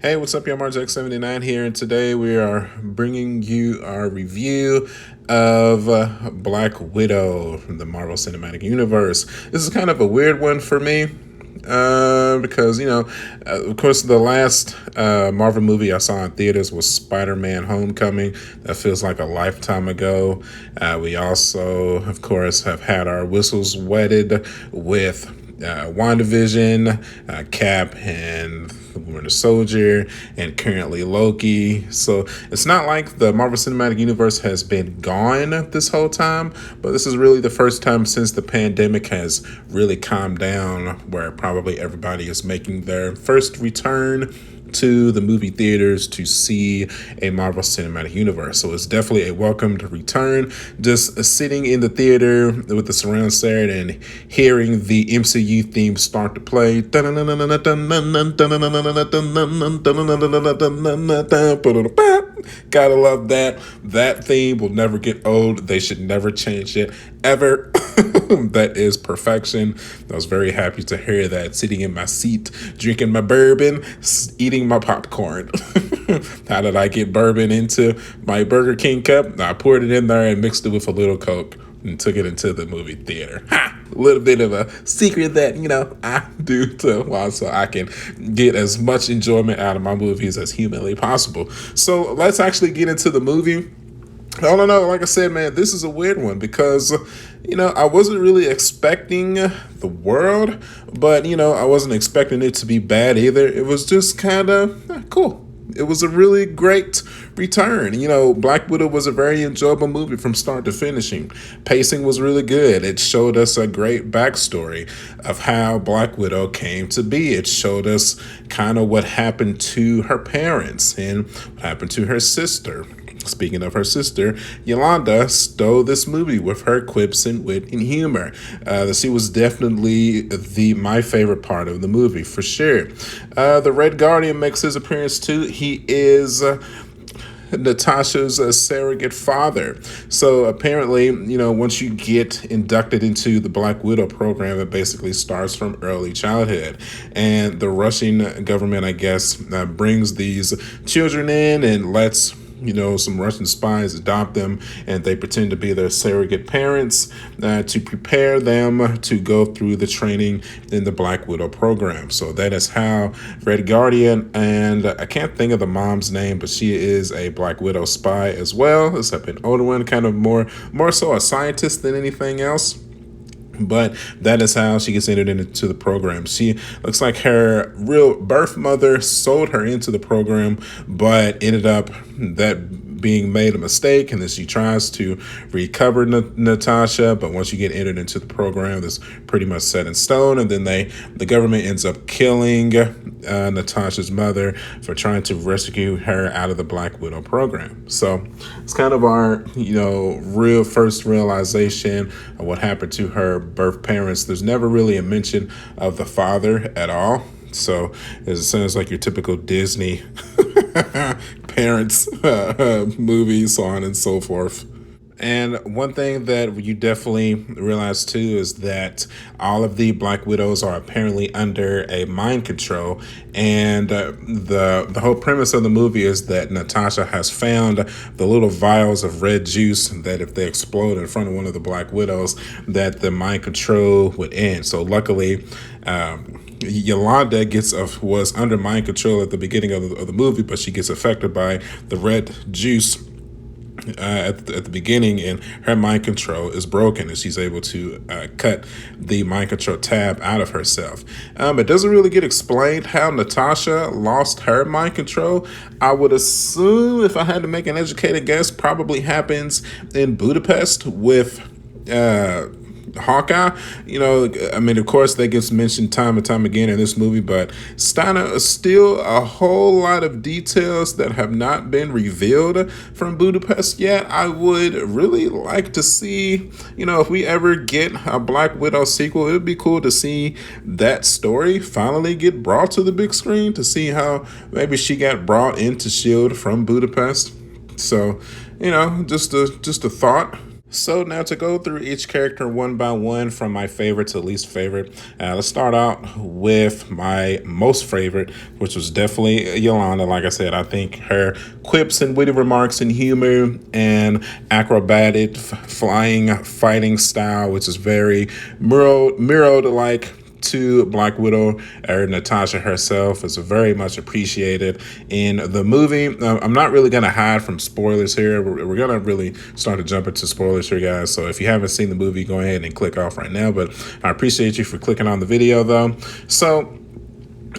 Hey, what's up, y'all? MarjX79 here, and today we are bringing you our review of Black Widow from the Marvel Cinematic Universe. This is kind of a weird one for me because, of course, the last Marvel movie I saw in theaters was Spider-Man Homecoming. That feels like a lifetime ago. We also, of course, have had our whistles wetted with WandaVision, Cap, and the Winter Soldier, and currently Loki. So it's not like the Marvel Cinematic Universe has been gone this whole time, but this is really the first time since the pandemic has really calmed down, where probably everybody is making their first return to the movie theaters to see a Marvel Cinematic Universe. So it's definitely a welcomed return. Just sitting in the theater with the surround sound and hearing the MCU theme start to play. Gotta love that. That theme will never get old. They should never change it ever. That is perfection. I was very happy to hear that sitting in my seat, drinking my bourbon, eating my popcorn. How did I get bourbon into my Burger King cup? I poured it in there and mixed it with a little Coke and took it into the movie theater. Ha! A little bit of a secret that, I do to watch so I can get as much enjoyment out of my movies as humanly possible. So let's actually get into the movie. I don't know. Like I said, man, this is a weird one because, I wasn't really expecting the world, but, I wasn't expecting it to be bad either. It was just kind of cool. It was a really great return. Black Widow was a very enjoyable movie from start to finishing. Pacing was really good. It showed us a great backstory of how Black Widow came to be. It showed us kind of what happened to her parents and what happened to her sister. Speaking of her sister, Yolanda stole this movie with her quips and wit and humor. She was definitely my favorite part of the movie, for sure. The Red Guardian makes his appearance too. He is Natasha's surrogate father. So apparently, once you get inducted into the Black Widow program, it basically starts from early childhood. And the Russian government, I guess, brings these children in and lets some Russian spies adopt them, and they pretend to be their surrogate parents to prepare them to go through the training in the Black Widow program. So that is how Red Guardian, and I can't think of the mom's name, but she is a Black Widow spy as well, except an older one, kind of more so a scientist than anything else. But that is how she gets entered into the program. She looks like her real birth mother sold her into the program, but ended up that being made a mistake, and then she tries to recover Natasha. But once you get entered into the program, that's pretty much set in stone. And then the government ends up killing Natasha's mother for trying to rescue her out of the Black Widow program. So it's kind of our real first realization of what happened to her birth parents. There's never really a mention of the father at all. So it sounds like your typical Disney parents movies, so on and so forth. And one thing that you definitely realize too is that all of the Black Widows are apparently under a mind control, and the whole premise of the movie is that Natasha has found the little vials of red juice that if they explode in front of one of the Black Widows, that the mind control would end. So luckily, Yolanda was under mind control at the beginning of the movie, but she gets affected by the red juice at the beginning, and her mind control is broken, and she's able to cut the mind control tab out of herself. It doesn't really get explained how Natasha lost her mind control. I would assume, if I had to make an educated guess, probably happens in Budapest with Hawkeye. Of course, that gets mentioned time and time again in this movie, but still a whole lot of details that have not been revealed from Budapest yet. I would really like to see, if we ever get a Black Widow sequel, it would be cool to see that story finally get brought to the big screen, to see how maybe she got brought into S.H.I.E.L.D. from Budapest. So, just a thought. So now to go through each character one by one from my favorite to least favorite, let's start out with my most favorite, which was definitely Yolanda. Like I said, I think her quips and witty remarks and humor and acrobatic flying fighting style, which is very mirrored like to Black Widow or Natasha herself, is very much appreciated in the movie. I'm not really going to hide from spoilers here. We're going to really start to jump into spoilers here, guys. So if you haven't seen the movie, go ahead and click off right now. But I appreciate you for clicking on the video, though. So,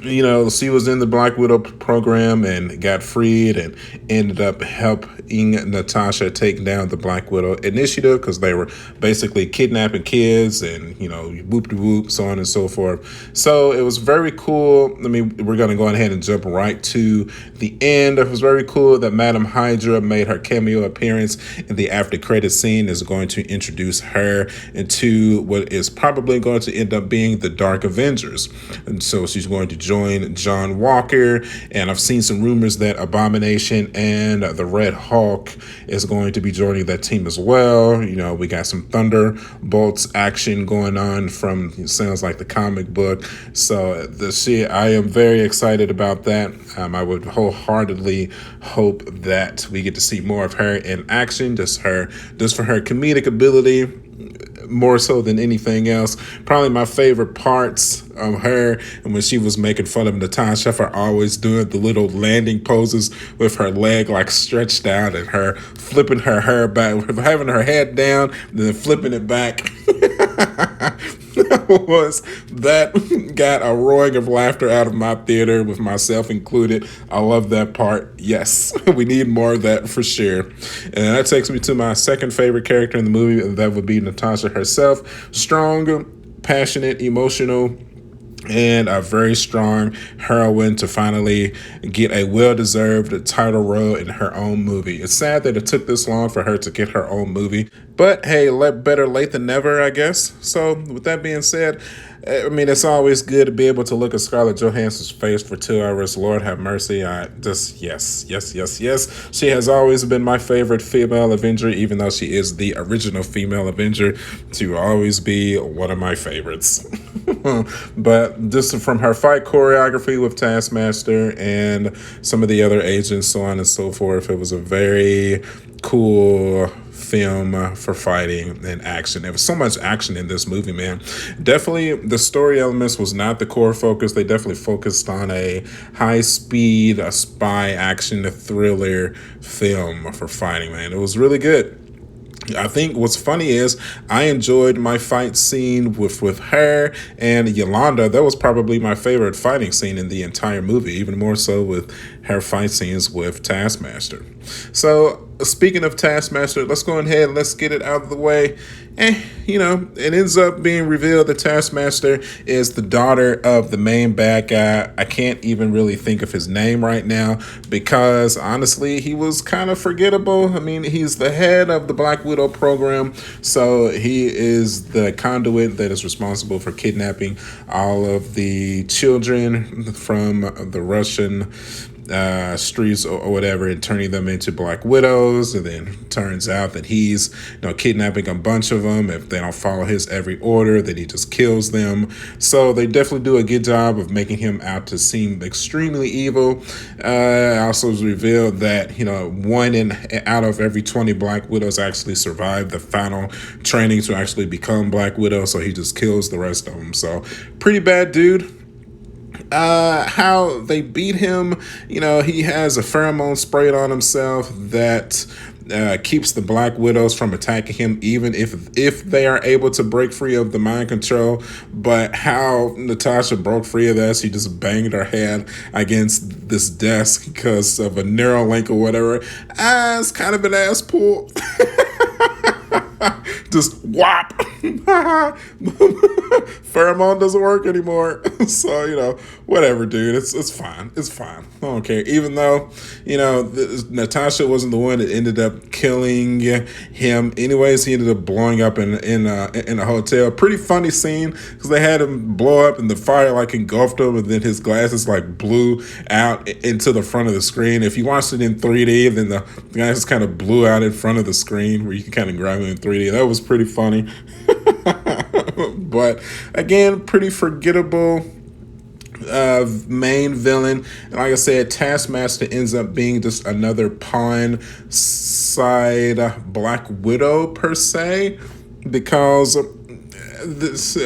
you know, she was in the Black Widow program and got freed and ended up helping Natasha take down the Black Widow initiative because they were basically kidnapping kids and, you know, whoop-de-whoop, so on and so forth. So it was very cool. I mean, we're going to go ahead and jump right to the end. It was very cool that Madam Hydra made her cameo appearance in the after credit scene, is going to introduce her into what is probably going to end up being the Dark Avengers. And so she's going to join John Walker, and I've seen some rumors that Abomination and the Red Hulk is going to be joining that team as well. You know, we got some Thunderbolts action going on from, it sounds like, the comic book. So I am very excited about that. I would wholeheartedly hope that we get to see more of her in action, just for her comedic ability, more so than anything else. Probably my favorite parts of her, and when she was making fun of Natasha for always doing the little landing poses with her leg like stretched out and her flipping her hair back, having her head down, then flipping it back. That got a roaring of laughter out of my theater, with myself included. I love that part. Yes, we need more of that for sure. And that takes me to my second favorite character in the movie, and that would be Natasha herself. Strong, passionate, emotional, and a very strong heroine to finally get a well-deserved title role in her own movie. It's sad that it took this long for her to get her own movie, but hey, better late than never, I guess. So with that being said, I mean, it's always good to be able to look at Scarlett Johansson's face for 2 hours. Lord have mercy. I just, yes. She has always been my favorite female Avenger, even though she is the original female Avenger. She will always be one of my favorites. But just from her fight choreography with Taskmaster and some of the other agents, so on and so forth, it was a very cool film for fighting and action. There was so much action in this movie, man. Definitely the story elements was not the core focus. They definitely focused on a high-speed spy action thriller film for fighting, man. It was really good. I think what's funny is I enjoyed my fight scene with her and Yolanda. That was probably my favorite fighting scene in the entire movie, even more so with her fight scenes with Taskmaster. So speaking of Taskmaster, let's go ahead and let's get it out of the way. You know, it ends up being revealed that Taskmaster is the daughter of the main bad guy. I can't even really think of his name right now because honestly, he was kind of forgettable. I mean, he's the head of the Black Widow program, so he is the conduit that is responsible for kidnapping all of the children from the Russian streets or whatever, and turning them into Black Widows. And then turns out that he's, you know, kidnapping a bunch of them. If they don't follow his every order, then he just kills them. So they definitely do a good job of making him out to seem extremely evil. Also was revealed that, you know, out of every 20 Black Widows actually survived the final training to actually become Black Widow. So he just kills the rest of them. So pretty bad dude. How they beat him, you know, he has a pheromone sprayed on himself that keeps the Black Widows from attacking him, even if they are able to break free of the mind control. But how Natasha broke free of that, she just banged her head against this desk because of a neural link or whatever. It's kind of an ass pull. just whop. Pheromone doesn't work anymore. So, whatever, dude. It's fine. It's fine. I don't care. Even though, Natasha wasn't the one that ended up killing him. Anyways, he ended up blowing up in a hotel. Pretty funny scene because they had him blow up and the fire like engulfed him, and then his glasses like blew out into the front of the screen. If you watched it in 3D, then the glasses kind of blew out in front of the screen where you can kind of grab it in 3D. That was pretty funny. But again, pretty forgettable main villain. And like I said, Taskmaster ends up being just another pawn side Black Widow per se, because this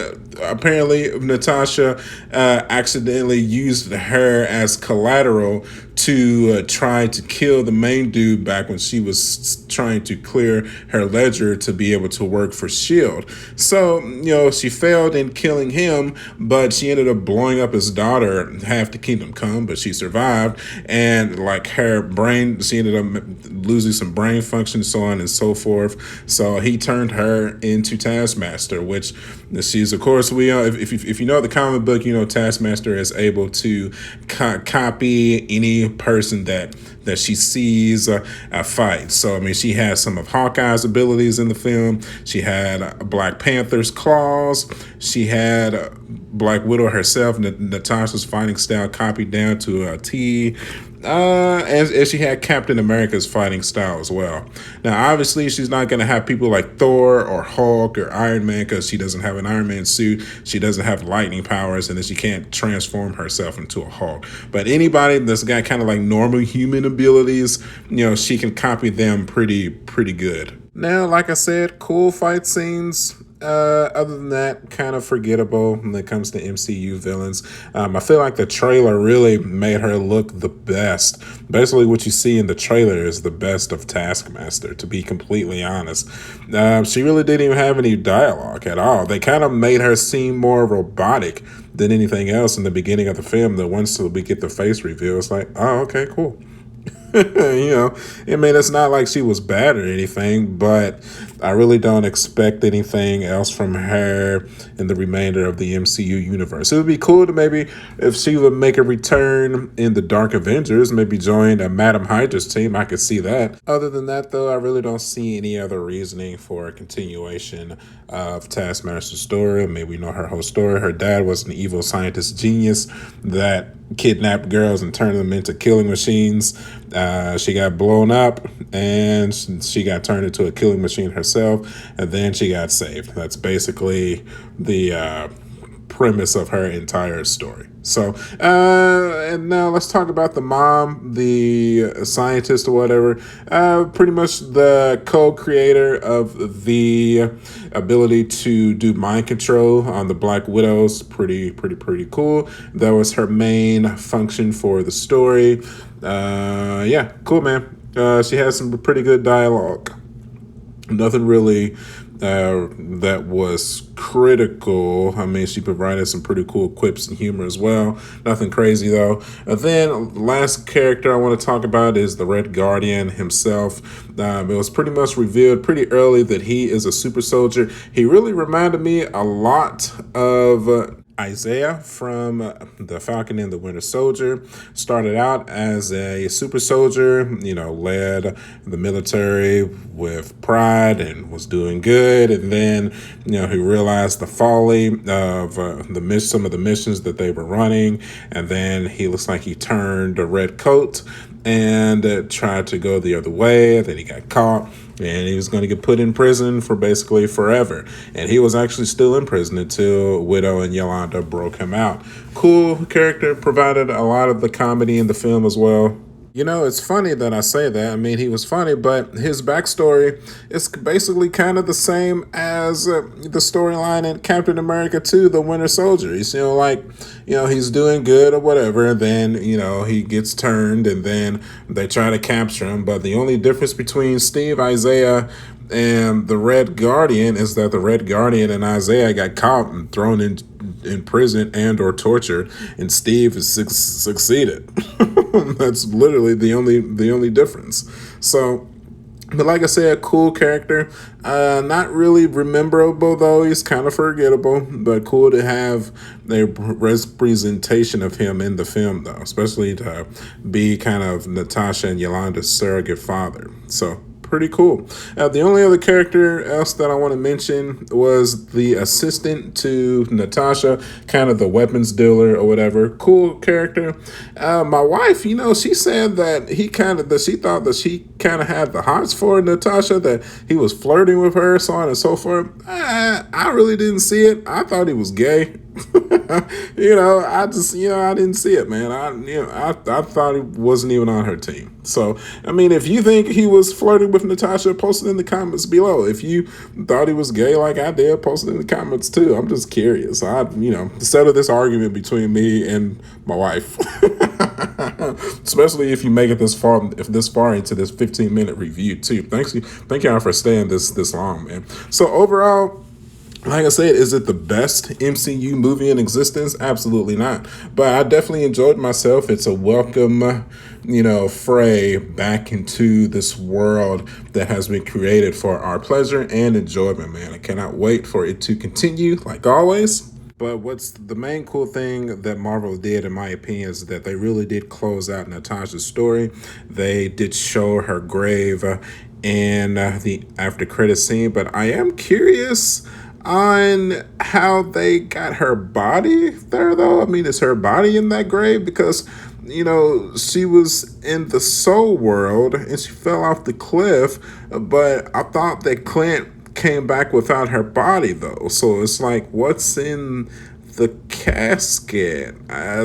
apparently Natasha accidentally used her as collateral to try to kill the main dude back when she was trying to clear her ledger to be able to work for S.H.I.E.L.D. So, she failed in killing him, but she ended up blowing up his daughter, half the kingdom come, but she survived. And like her brain, she ended up losing some brain function, so on and so forth. So he turned her into Taskmaster, which she's, of course, if you know the comic book, Taskmaster is able to copy any person that she sees fight. So, I mean, she has some of Hawkeye's abilities in the film. She had Black Panther's claws. She had Black Widow herself, Natasha's fighting style copied down to a T. As she had Captain America's fighting style as well. Now, obviously, she's not going to have people like Thor or Hulk or Iron Man because she doesn't have an Iron Man suit. She doesn't have lightning powers, and then she can't transform herself into a Hulk. But anybody that's got kind of like normal human abilities, she can copy them pretty good. Now, like I said, cool fight scenes. Other than that, kind of forgettable when it comes to MCU villains. I feel like the trailer really made her look the best. Basically, what you see in the trailer is the best of Taskmaster, to be completely honest. She really didn't even have any dialogue at all. They kind of made her seem more robotic than anything else in the beginning of the film. That once we get the face reveal, it's like, oh, okay, cool. I mean, it's not like she was bad or anything, but I really don't expect anything else from her in the remainder of the MCU universe. It would be cool to maybe, if she would make a return in the Dark Avengers, maybe join a Madam Hydra's team. I could see that. Other than that, though, I really don't see any other reasoning for a continuation of Taskmaster's story. Maybe we know her whole story. Her dad was an evil scientist genius that kidnapped girls and turned them into killing machines. She got blown up and she got turned into a killing machine herself, and then she got saved. That's basically the premise of her entire story. So, and now let's talk about the mom, the scientist or whatever. Pretty much the co-creator of the ability to do mind control on the Black Widows. Pretty cool. That was her main function for the story. Yeah, cool, man. She has some pretty good dialogue. Nothing really that was critical. I mean, she provided some pretty cool quips and humor as well. Nothing crazy, though. Then, last character I want to talk about is the Red Guardian himself. It was pretty much revealed pretty early that he is a super soldier. He really reminded me a lot of Isaiah from The Falcon and the Winter Soldier. Started out as a super soldier, led the military with pride and was doing good. And then, he realized the folly of some of the missions that they were running. And then he looks like he turned a red coat and tried to go the other way. Then he got caught. And he was going to get put in prison for basically forever. And he was actually still in prison until Widow and Yolanda broke him out. Cool character, provided a lot of the comedy in the film as well. It's funny that I say that. I mean, he was funny, but his backstory is basically kind of the same as the storyline in Captain America 2, The Winter Soldier. He's, he's doing good or whatever. And then, he gets turned and then they try to capture him. But the only difference between Steve, Isaiah, and the Red Guardian is that the Red Guardian and Isaiah got caught and thrown in prison and or tortured, and Steve has succeeded. That's literally the only difference. So But like I said, cool character. Not really memorable though. He's kind of forgettable, but cool to have the representation of him in the film though, especially to be kind of Natasha and Yolanda's surrogate father. So pretty cool. The only other character else that I want to mention was the assistant to Natasha, kind of the weapons dealer or whatever. Cool character. My wife, she said that she thought that she kind of had the hots for Natasha, that he was flirting with her, so on and so forth. I really didn't see it. I thought he was gay. I didn't see it, man. I thought he wasn't even on her team. So, I mean, if you think he was flirting with Natasha, post it in the comments below. If you thought he was gay like I did, post it in the comments too. I'm just curious. Settle this argument between me and my wife. Especially if you make it this far into this 15-minute review too. Thank y'all for staying this long, man. So overall, like I said, is it the best MCU movie in existence? Absolutely not. But I definitely enjoyed myself. It's a welcome, fray back into this world that has been created for our pleasure and enjoyment, man. I cannot wait for it to continue, like always. But what's the main cool thing that Marvel did, in my opinion, is that they really did close out Natasha's story. They did show her grave in the after credit scene. But I am curious on how they got her body there, though. I mean, is her body in that grave? Because, she was in the soul world and she fell off the cliff. But I thought that Clint came back without her body, though. So it's like, what's in the casket?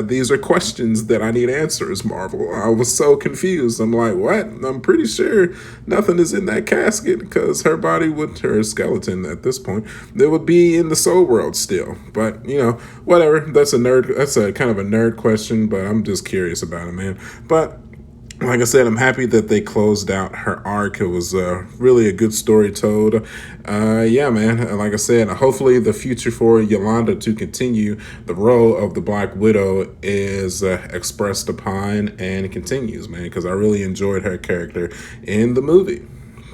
These are questions that I need answers, Marvel. I was so confused. I'm like, what? I'm pretty sure nothing is in that casket, because her body would, her skeleton at this point, they would be in the soul world still. But, whatever. That's a kind of a nerd question, but I'm just curious about it, man. But like I said, I'm happy that they closed out her arc. It was really a good story told. Yeah, man. Like I said, hopefully the future for Yolanda to continue the role of the Black Widow is expressed upon and continues, man, because I really enjoyed her character in the movie.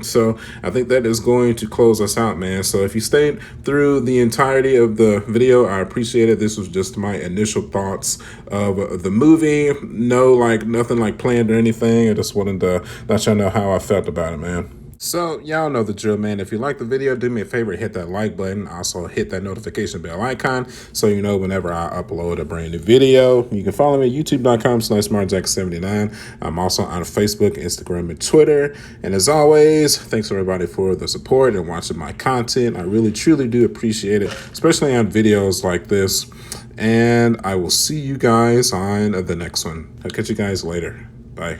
So I think that is going to close us out, man. So if you stayed through the entirety of the video, I appreciate it. This was just my initial thoughts of the movie. Nothing like planned or anything. I just wanted to let y'all know how I felt about it, man. So y'all know the drill, man. If you like the video, do me a favor, hit that like button. Also hit that notification bell icon so you know whenever I upload a brand new video. You can follow me at youtube.com/SmartJack79. I'm also on Facebook, Instagram, and Twitter. And as always, thanks everybody for the support and watching my content. I really truly do appreciate it, especially on videos like this. And I will see you guys on the next one. I'll catch you guys later. Bye.